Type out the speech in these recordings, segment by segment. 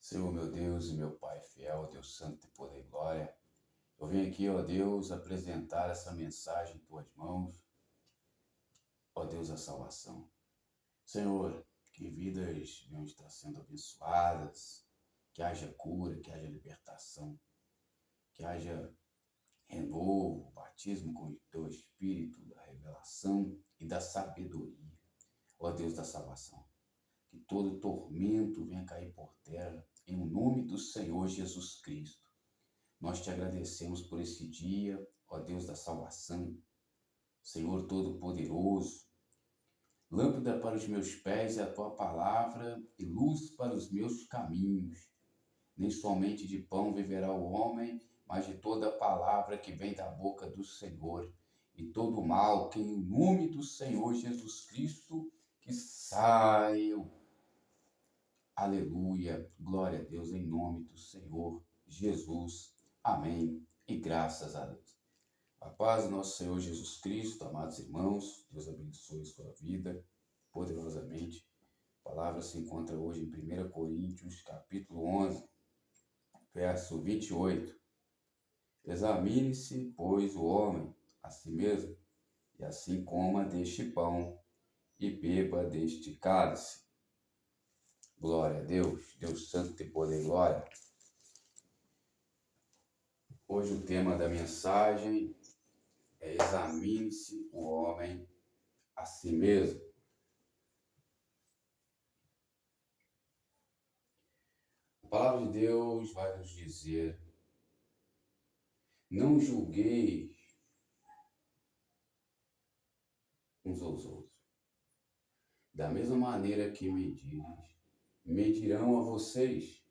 Senhor, meu Deus e meu Pai fiel, Deus santo de poder e glória, eu venho aqui, ó Deus, apresentar essa mensagem em tuas mãos, ó Deus da salvação. Senhor, que vidas venham estar sendo abençoadas, que haja cura, que haja libertação, que haja renovo, batismo com o teu Espírito, da revelação e da sabedoria, ó Deus da salvação. Que todo tormento venha cair por terra, em nome do Senhor Jesus Cristo. Nós te agradecemos por esse dia, ó Deus da salvação, Senhor Todo-Poderoso. Lâmpada para os meus pés é a tua palavra e luz para os meus caminhos. Nem somente de pão viverá o homem, mas de toda palavra que vem da boca do Senhor. E todo mal que em nome do Senhor Jesus Cristo que saiam. Aleluia, glória a Deus em nome do Senhor Jesus. Amém e graças a Deus. A paz do nosso Senhor Jesus Cristo, amados irmãos, Deus abençoe sua vida poderosamente. A palavra se encontra hoje em 1 Coríntios, capítulo 11, verso 28. Examine-se, pois, o homem a si mesmo, e assim coma deste pão e beba deste cálice. Glória a Deus, Deus santo de poder e glória. Hoje o tema da mensagem é examine-se o homem a si mesmo. A palavra de Deus vai nos dizer: não julgueis uns aos outros. Da mesma maneira que medires, medirão a vocês.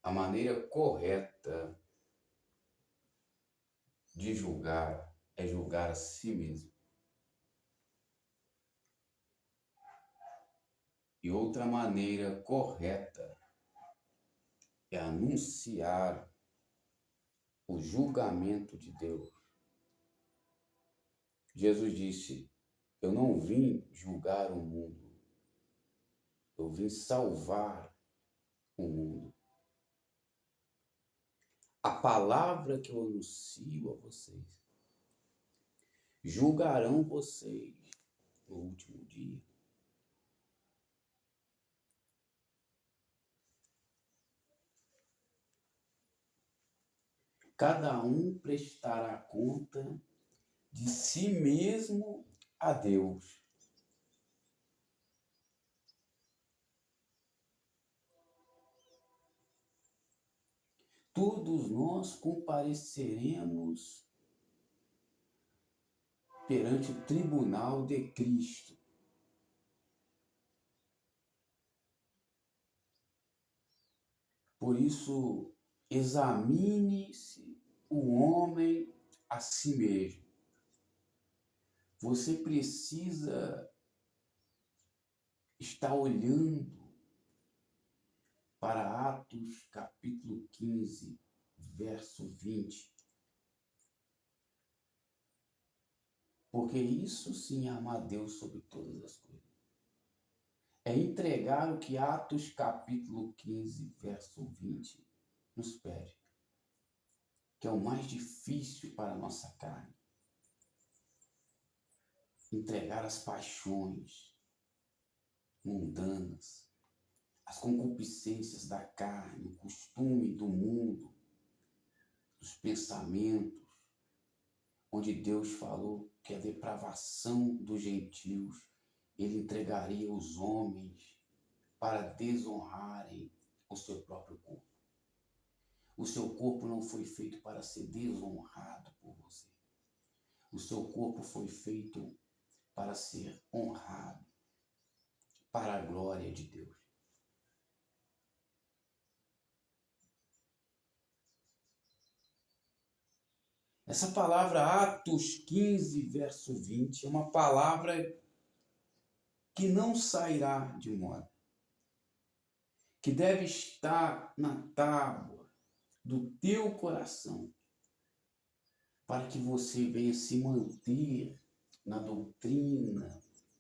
A maneira correta de julgar é julgar a si mesmo. E outra maneira correta é anunciar o julgamento de Deus. Jesus disse: eu não vim julgar o mundo, eu vim salvar o mundo. A palavra que eu anuncio a vocês, julgarão vocês no último dia. Cada um prestará conta de si mesmo a Deus. Todos nós compareceremos perante o tribunal de Cristo. Por isso, examine-se o homem a si mesmo. Você precisa estar olhando para Atos capítulo 15, verso 20. Porque isso sim é amar Deus sobre todas as coisas. É entregar o que Atos capítulo 15, verso 20 nos pede. Que é o mais difícil para a nossa carne. Entregar as paixões mundanas, as concupiscências da carne, o costume do mundo, os pensamentos, onde Deus falou que a depravação dos gentios, ele entregaria os homens para desonrarem o seu próprio corpo. O seu corpo não foi feito para ser desonrado por você. O seu corpo foi feito para ser honrado, para a glória de Deus. Essa palavra Atos 15, verso 20, é uma palavra que não sairá de moda, que deve estar na tábua do teu coração, para que você venha se manter na doutrina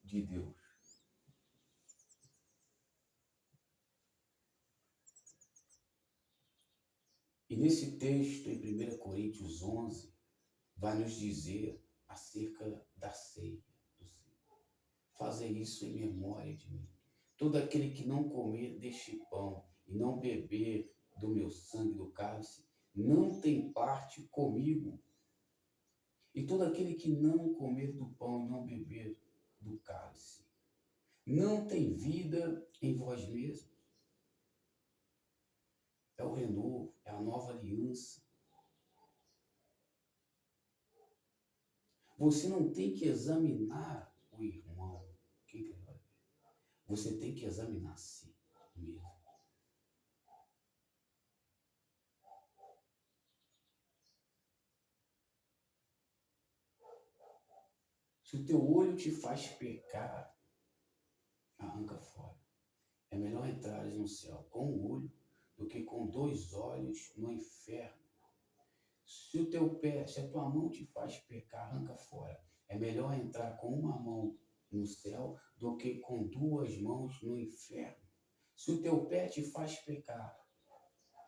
de Deus. esse texto em 1 Coríntios 11 vai nos dizer acerca da ceia do Senhor. Fazer isso em memória de mim. Todo aquele que não comer deste pão e não beber do meu sangue do cálice, não tem parte comigo. E todo aquele que não comer do pão e não beber do cálice, não tem vida em vós mesmos. É o renovo, é a nova aliança. Você não tem que examinar o irmão. Quem quer ver? Você tem que examinar a si mesmo. Se o teu olho te faz pecar, arranca fora. É melhor entrares no céu com um olho do que com 2 olhos no inferno. Se o teu pé, se a tua mão te faz pecar, arranca fora. É melhor entrar com uma mão no céu do que com 2 mãos no inferno. Se o teu pé te faz pecar,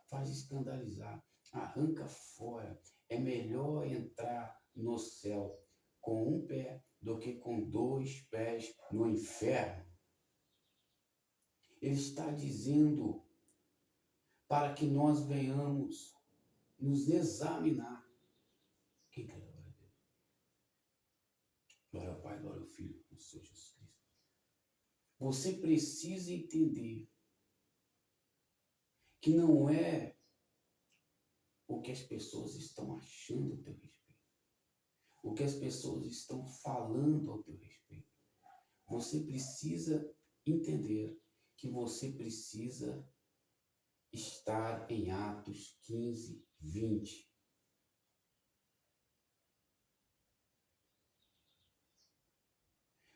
faz escandalizar, arranca fora. É melhor entrar no céu com um pé do que com 2 pés no inferno. Ele está dizendo para que nós venhamos nos examinar. Quem quer glória a Deus? Glória ao Pai, glória ao Filho, no Senhor Jesus Cristo. Você precisa entender que não é o que as pessoas estão achando a teu respeito, o que as pessoas estão falando ao teu respeito. Você precisa entender que você precisa estar em Atos 15, 20.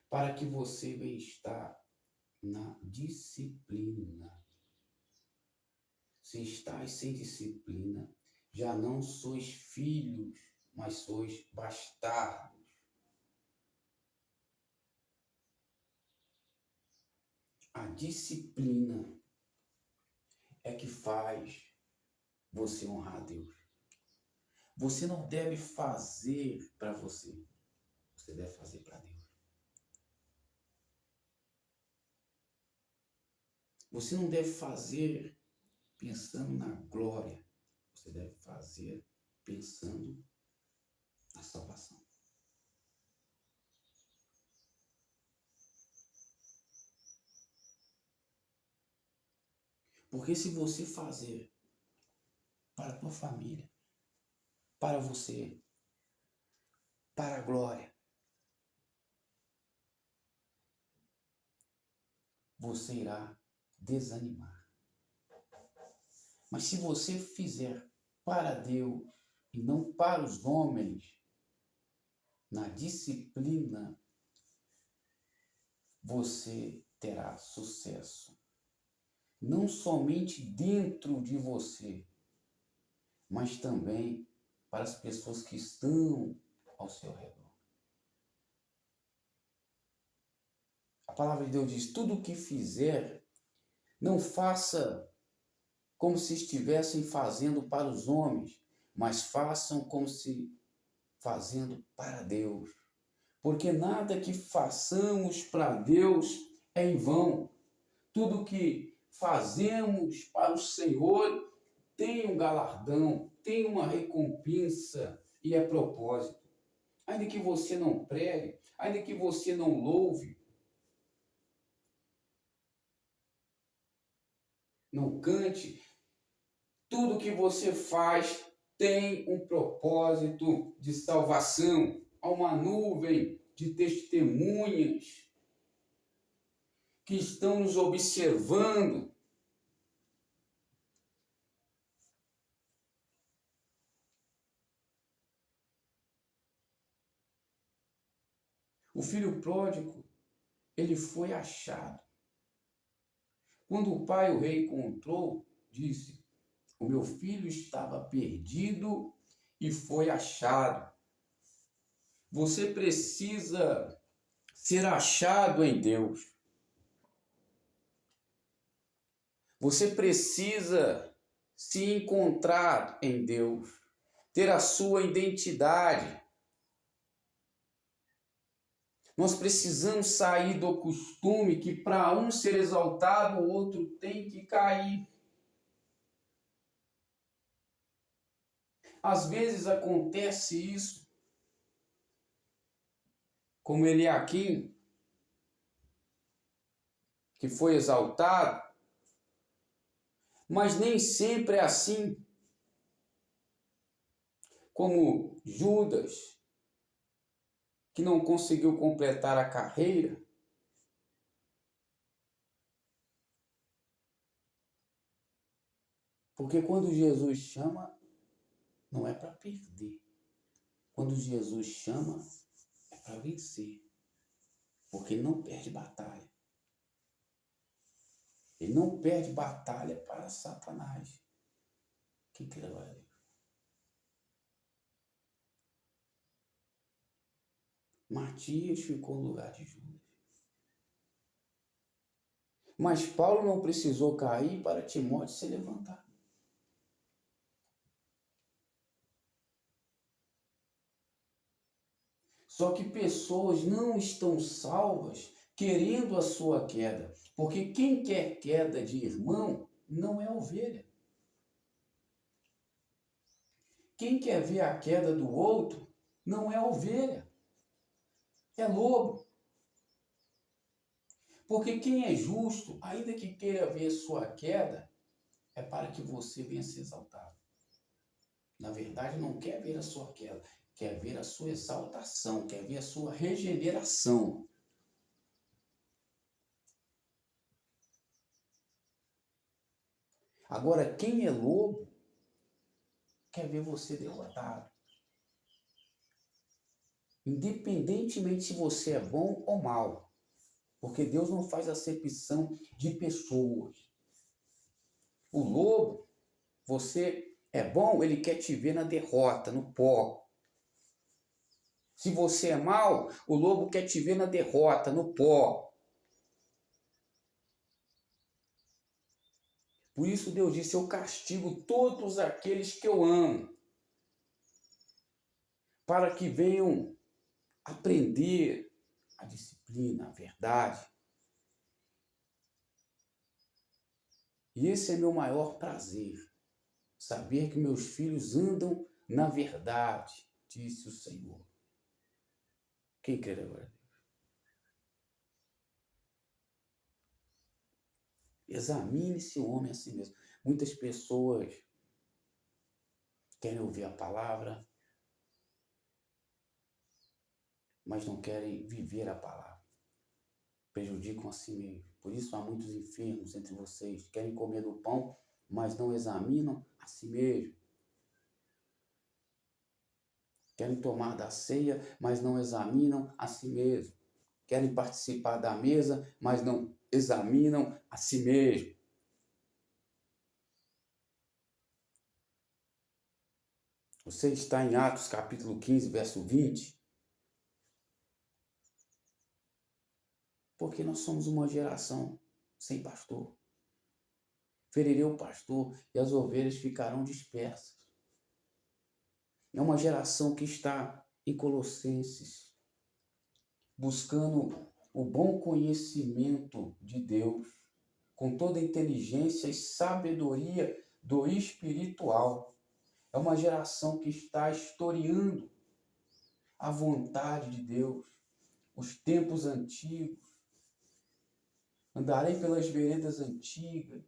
Para que você venha estar na disciplina. Se estáis sem disciplina, já não sois filhos, mas sois bastardos. A disciplina é que faz você honrar a Deus. Você não deve fazer para você, você deve fazer para Deus. Você não deve fazer pensando na glória, você deve fazer pensando na salvação. Porque se você fazer para a tua família, para você, para a glória, você irá desanimar. Mas se você fizer para Deus e não para os homens, na disciplina, você terá sucesso. Não somente dentro de você, mas também para as pessoas que estão ao seu redor. A palavra de Deus diz: tudo o que fizer, não faça como se estivessem fazendo para os homens, mas façam como se fazendo para Deus. Porque nada que façamos para Deus é em vão. Tudo que fazemos para o Senhor tem um galardão, tem uma recompensa e é propósito. Ainda que você não pregue, ainda que você não louve, não cante, tudo que você faz tem um propósito de salvação. Há uma nuvem de testemunhas que estão nos observando. O filho pródigo, ele foi achado. Quando o pai, o rei, encontrou, disse: o meu filho estava perdido e foi achado. Você precisa ser achado em Deus. Você precisa se encontrar em Deus, ter a sua identidade. Nós precisamos sair do costume que para um ser exaltado, o outro tem que cair. Às vezes acontece isso, como Eliaquim, que foi exaltado, mas nem sempre é assim. Como Judas, que não conseguiu completar a carreira, porque quando Jesus chama, não é para perder. Quando Jesus chama, é para vencer. Porque ele não perde batalha. Ele não perde batalha para Satanás. Quem crê, glória a Deus. Matias ficou no lugar de Judas. Mas Paulo não precisou cair para Timóteo se levantar. Só que pessoas não estão salvas querendo a sua queda. Porque quem quer queda de irmão não é ovelha. Quem quer ver a queda do outro não é ovelha, é lobo. Porque quem é justo, ainda que queira ver sua queda, é para que você venha ser exaltado. Na verdade, não quer ver a sua queda, quer ver a sua exaltação, quer ver a sua regeneração. Agora, quem é lobo, quer ver você derrotado. Independentemente se você é bom ou mal. Porque Deus não faz acepção de pessoas. O lobo, você é bom, ele quer te ver na derrota, no pó. Se você é mau, o lobo quer te ver na derrota, no pó. Por isso Deus disse, eu castigo todos aqueles que eu amo, para que venham aprender a disciplina, a verdade. E esse é meu maior prazer, saber que meus filhos andam na verdade, disse o Senhor. Quem crê agora? Examine-se o homem a si mesmo. Muitas pessoas querem ouvir a palavra, mas não querem viver a palavra. Prejudicam a si mesmo. Por isso há muitos enfermos entre vocês. Querem comer do pão, mas não examinam a si mesmo. Querem tomar da ceia, mas não examinam a si mesmo. Querem participar da mesa, mas não examinam a si mesmo. Você está em Atos capítulo 15, verso 20. Porque nós somos uma geração sem pastor. Ferirei o pastor e as ovelhas ficarão dispersas. É uma geração que está em Colossenses, buscando o bom conhecimento de Deus, com toda a inteligência e sabedoria do espiritual. É uma geração que está historiando a vontade de Deus, os tempos antigos. Andarei pelas veredas antigas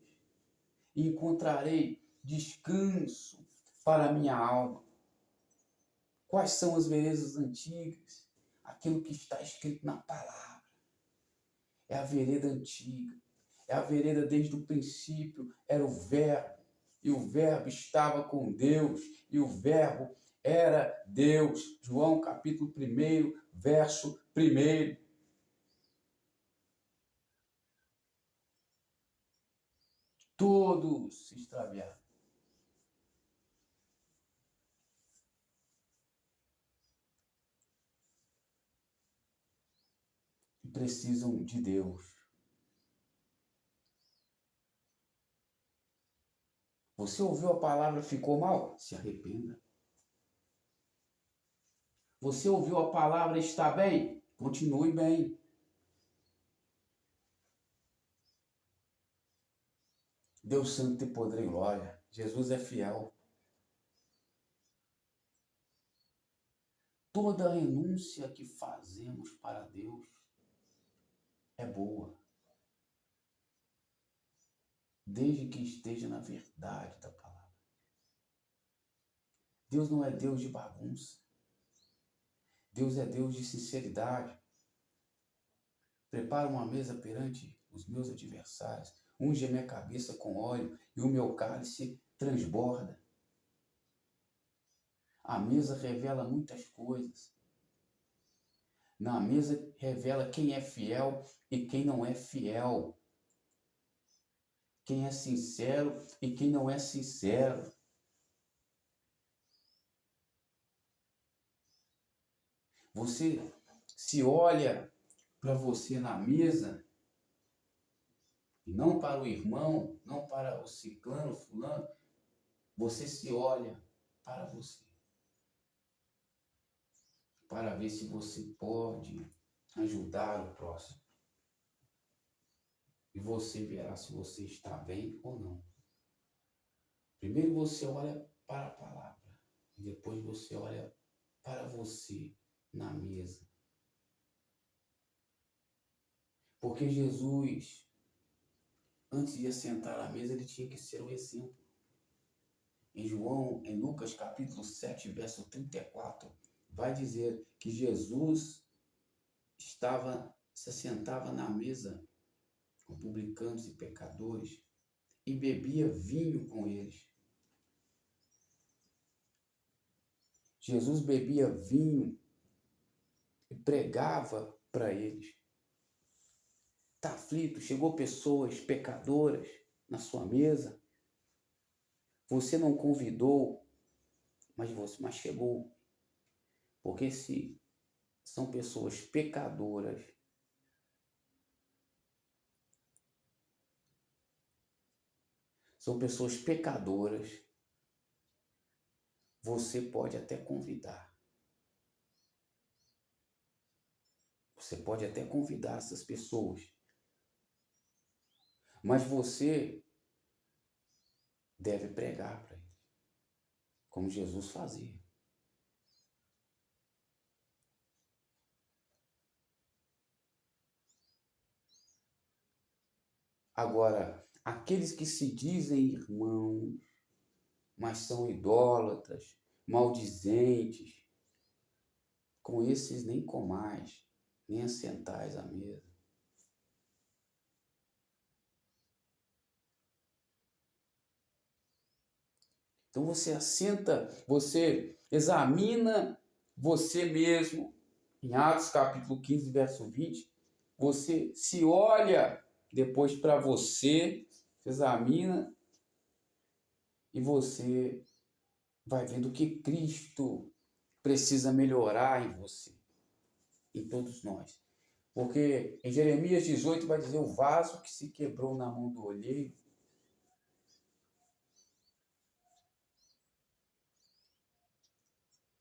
e encontrarei descanso para a minha alma. Quais são as veredas antigas? Aquilo que está escrito na palavra. É a vereda antiga. É a vereda desde o princípio. Era o verbo. E o verbo estava com Deus. E o verbo era Deus. João capítulo 1, verso 1. Todos se extraviaram. E precisam de Deus. Você ouviu a palavra, ficou mal? Se arrependa. Você ouviu a palavra, está bem? Continue bem. Deus santo tem poder e glória. Jesus é fiel. Toda renúncia que fazemos para Deus é boa, desde que esteja na verdade da palavra. Deus não é Deus de bagunça. Deus é Deus de sinceridade. Prepara uma mesa perante os meus adversários, unge a minha cabeça com óleo e o meu cálice transborda. A mesa revela muitas coisas. Na mesa revela quem é fiel e quem não é fiel. Quem é sincero e quem não é sincero. Você se olha para você na mesa, e não para o irmão, não para o ciclano, fulano, você se olha para você. Para ver se você pode ajudar o próximo. E você verá se você está bem ou não. Primeiro você olha para a palavra, e depois você olha para você na mesa. Porque Jesus, antes de assentar à mesa, ele tinha que ser o exemplo. Em Lucas capítulo 7, verso 34, vai dizer que Jesus se assentava na mesa com publicanos e pecadores e bebia vinho com eles. Jesus bebia vinho e pregava para eles. Está aflito, chegou pessoas pecadoras na sua mesa. Você não convidou, mas chegou. Porque se são pessoas pecadoras, você pode até convidar. Você pode até convidar essas pessoas. Mas você deve pregar para eles, como Jesus fazia. Agora, aqueles que se dizem irmãos, mas são idólatras, maldizentes, com esses nem comais, nem assentais à mesa. Então você assenta, você examina você mesmo. Em Atos capítulo 15, verso 20, você se olha depois para você, examina e você vai vendo que Cristo precisa melhorar em você, em todos nós. Porque em Jeremias 18 vai dizer: o vaso que se quebrou na mão do olheiro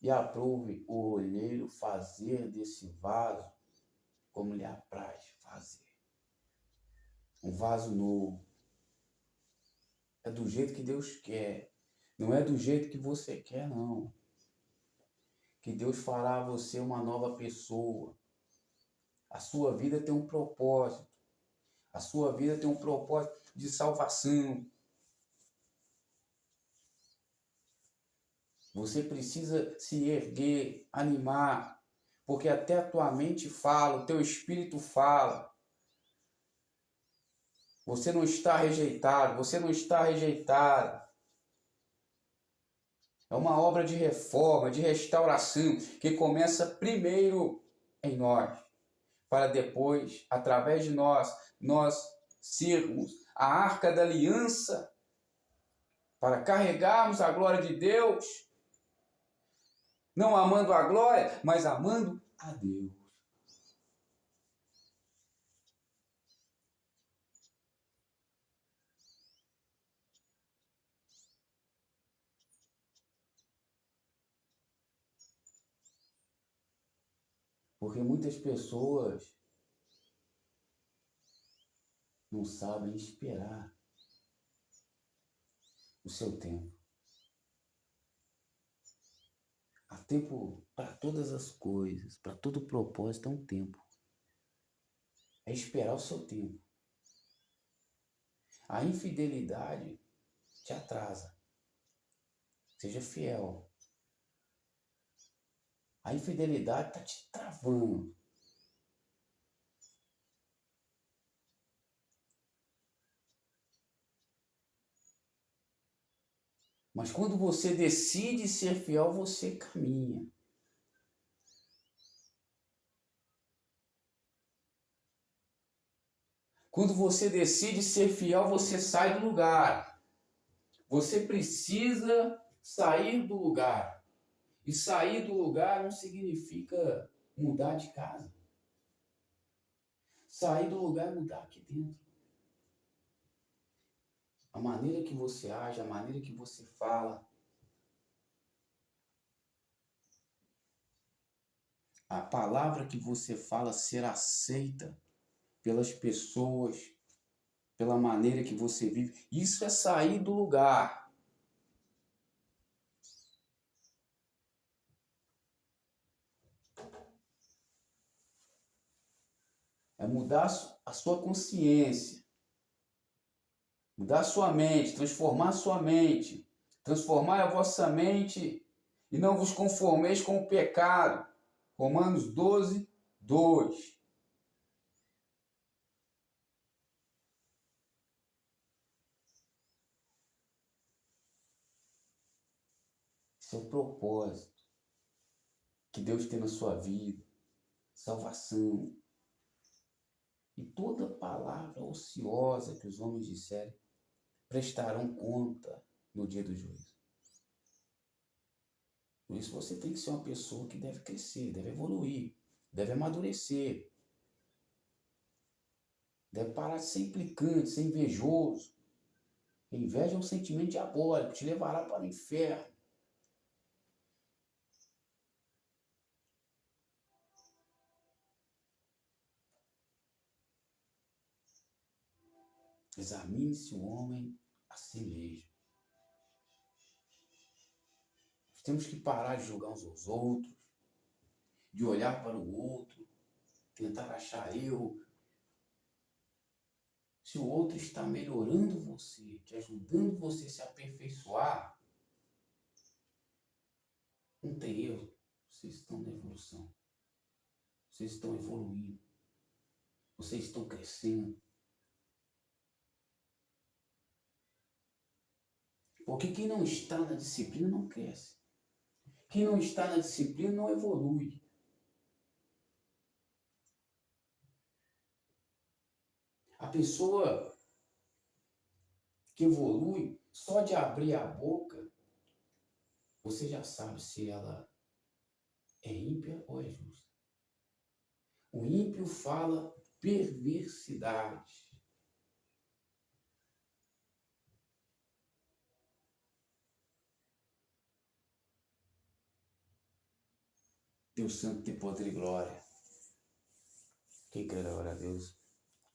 e aprove o olheiro fazer desse vaso como lhe apraz fazer. Um vaso novo. É do jeito que Deus quer. Não é do jeito que você quer, não. Que Deus fará você uma nova pessoa. A sua vida tem um propósito. A sua vida tem um propósito de salvação. Você precisa se erguer, animar, porque até a tua mente fala, o teu espírito fala. Você não está rejeitado, você não está rejeitada. É uma obra de reforma, de restauração, que começa primeiro em nós, para depois, através de nós sermos a arca da aliança, para carregarmos a glória de Deus, não amando a glória, mas amando a Deus. Porque muitas pessoas não sabem esperar o seu tempo. Há tempo para todas as coisas, para todo propósito há um tempo. É esperar o seu tempo. A infidelidade te atrasa. Seja fiel. A infidelidade está te travando. Mas quando você decide ser fiel, você caminha. Quando você decide ser fiel, você sai do lugar. Você precisa sair do lugar. E sair do lugar não significa mudar de casa. Sair do lugar é mudar aqui dentro. A maneira que você age, a maneira que você fala. A palavra que você fala ser aceita pelas pessoas, pela maneira que você vive. Isso é sair do lugar. É mudar a sua consciência. Mudar a sua mente, transformar a sua mente. Transformar a vossa mente e não vos conformeis com o pecado. Romanos 12, 2. Esse é o propósito que Deus tem na sua vida. Salvação. E toda palavra ociosa que os homens disserem prestarão conta no dia do juízo. Por isso você tem que ser uma pessoa que deve crescer, deve evoluir, deve amadurecer. Deve parar de ser implicante, ser invejoso. A inveja é um sentimento diabólico, te levará para o inferno. Examine-se o homem a si mesmo. Nós temos que parar de julgar uns aos outros, de olhar para o outro, tentar achar erro. Se o outro está melhorando você, te ajudando você a se aperfeiçoar, não tem erro. Vocês estão na evolução. Vocês estão evoluindo. Vocês estão crescendo. Porque quem não está na disciplina não cresce. Quem não está na disciplina não evolui. A pessoa que evolui, só de abrir a boca, você já sabe se ela é ímpia ou é justa. O ímpio fala perversidade. Deus Santo tem poder e glória. Quem crê, glória a Deus.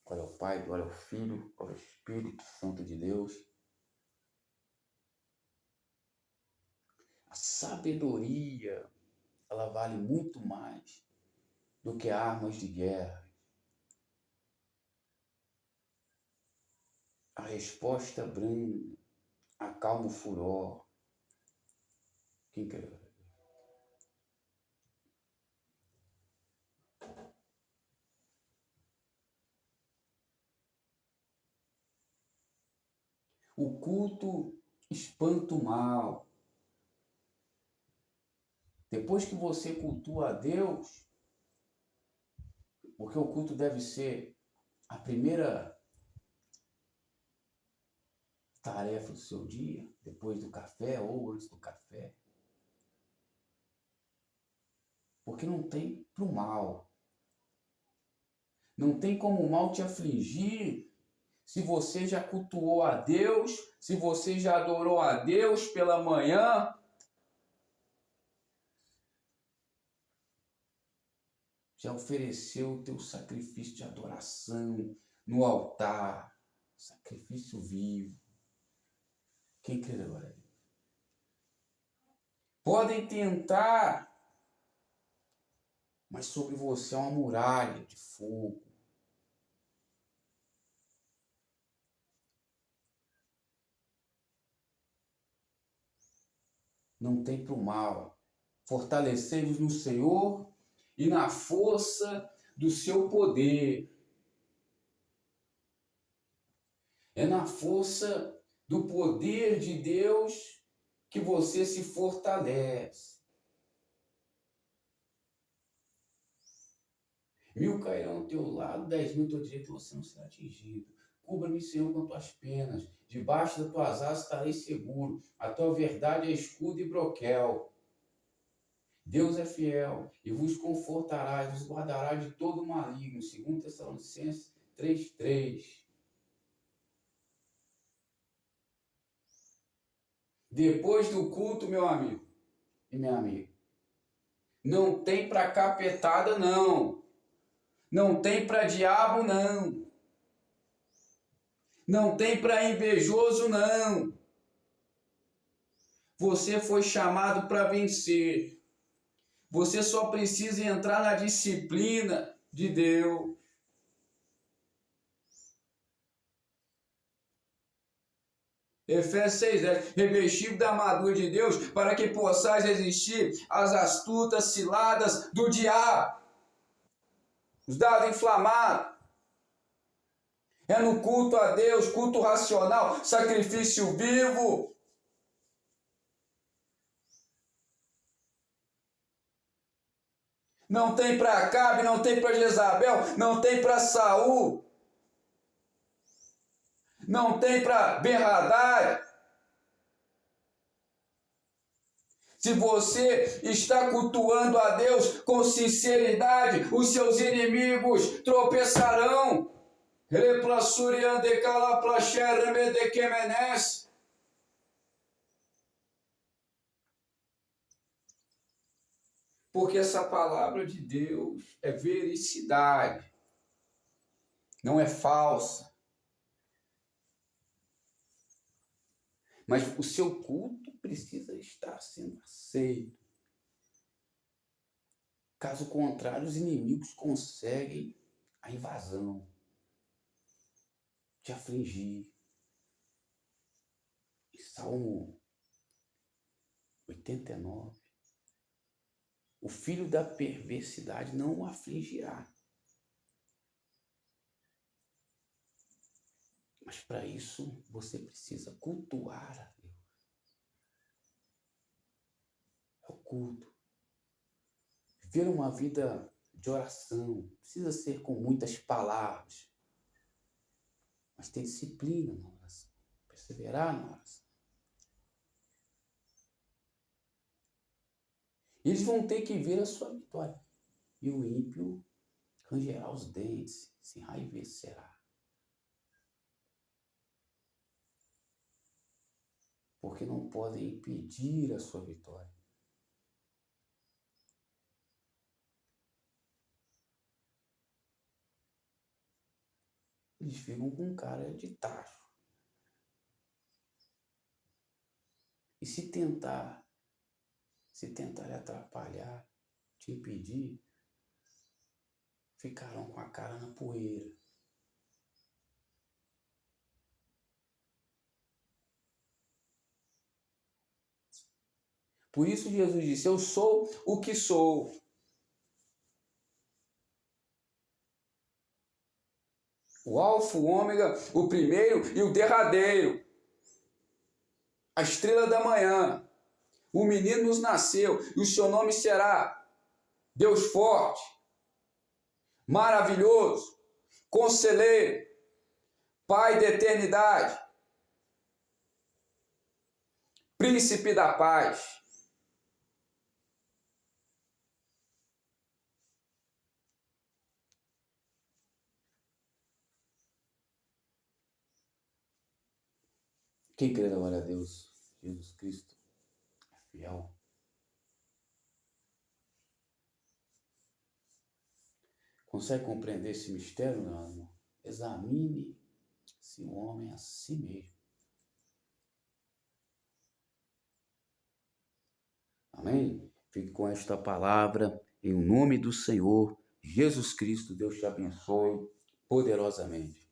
Glória ao Pai, glória ao Filho, glória ao Espírito Santo de Deus. A sabedoria, ela vale muito mais do que armas de guerra. A resposta branda acalma o furor. Quem crê? O culto espanta o mal. Depois que você cultua a Deus, porque o culto deve ser a primeira tarefa do seu dia, depois do café ou antes do café. Porque não tem para o mal. Não tem como o mal te afligir se você já cultuou a Deus, se você já adorou a Deus pela manhã. já ofereceu o teu sacrifício de adoração no altar, sacrifício vivo. Quem crê agora? Podem tentar, mas sobre você é uma muralha de fogo. Não tem para o mal. Fortalecei-vos no Senhor e na força do seu poder. É na força do poder de Deus que você se fortalece. 1000 cairão ao teu lado, 10.000 à tua direita, você não será atingido. Cubra-me, Senhor, com tuas penas. Debaixo das tuas asas estarei seguro. A tua verdade é escudo e broquel. Deus é fiel e vos confortará e vos guardará de todo maligno. 2 Tessalonicenses 3:3. Depois do culto, meu amigo e minha amiga, não tem para capetada, não. Não tem para diabo, não. Não tem para invejoso, não. Você foi chamado para vencer. Você só precisa entrar na disciplina de Deus. Efésios 6:10, revestido da armadura de Deus, para que possais resistir às astutas ciladas do diabo. Os dados inflamados. É no culto a Deus, culto racional, sacrifício vivo. Não tem para Acabe, não tem para Jezabel, não tem para Saul. Não tem para Ben-Hadad. Se você está cultuando a Deus com sinceridade, os seus inimigos tropeçarão. Porque essa palavra de Deus é vericidade, não é falsa. Mas o seu culto precisa estar sendo aceito. Caso contrário, os inimigos conseguem a invasão, te afligir. Salmo 89. O filho da perversidade não o afligirá. Mas para isso você precisa cultuar a Deus. É o culto. Viver uma vida de oração precisa ser com muitas palavras, mas ter disciplina na oração, perseverar na oração. Eles vão ter que ver a sua vitória. E o ímpio rangerá os dentes, se enraivecerá. Porque não podem impedir a sua vitória. Eles ficam com cara de tacho. E se tentarem atrapalhar, te impedir, ficarão com a cara na poeira. Por isso Jesus disse, eu sou o que sou. O alfa, o ômega, o primeiro e o derradeiro. A estrela da manhã. O menino nos nasceu e o seu nome será Deus forte, maravilhoso, conselheiro, Pai da eternidade, príncipe da paz. Quem crê na glória a Deus, Jesus Cristo é fiel. Consegue compreender esse mistério, meu irmão? Examine-se o homem a si mesmo. Amém? Fique com esta palavra, em nome do Senhor Jesus Cristo. Deus te abençoe poderosamente.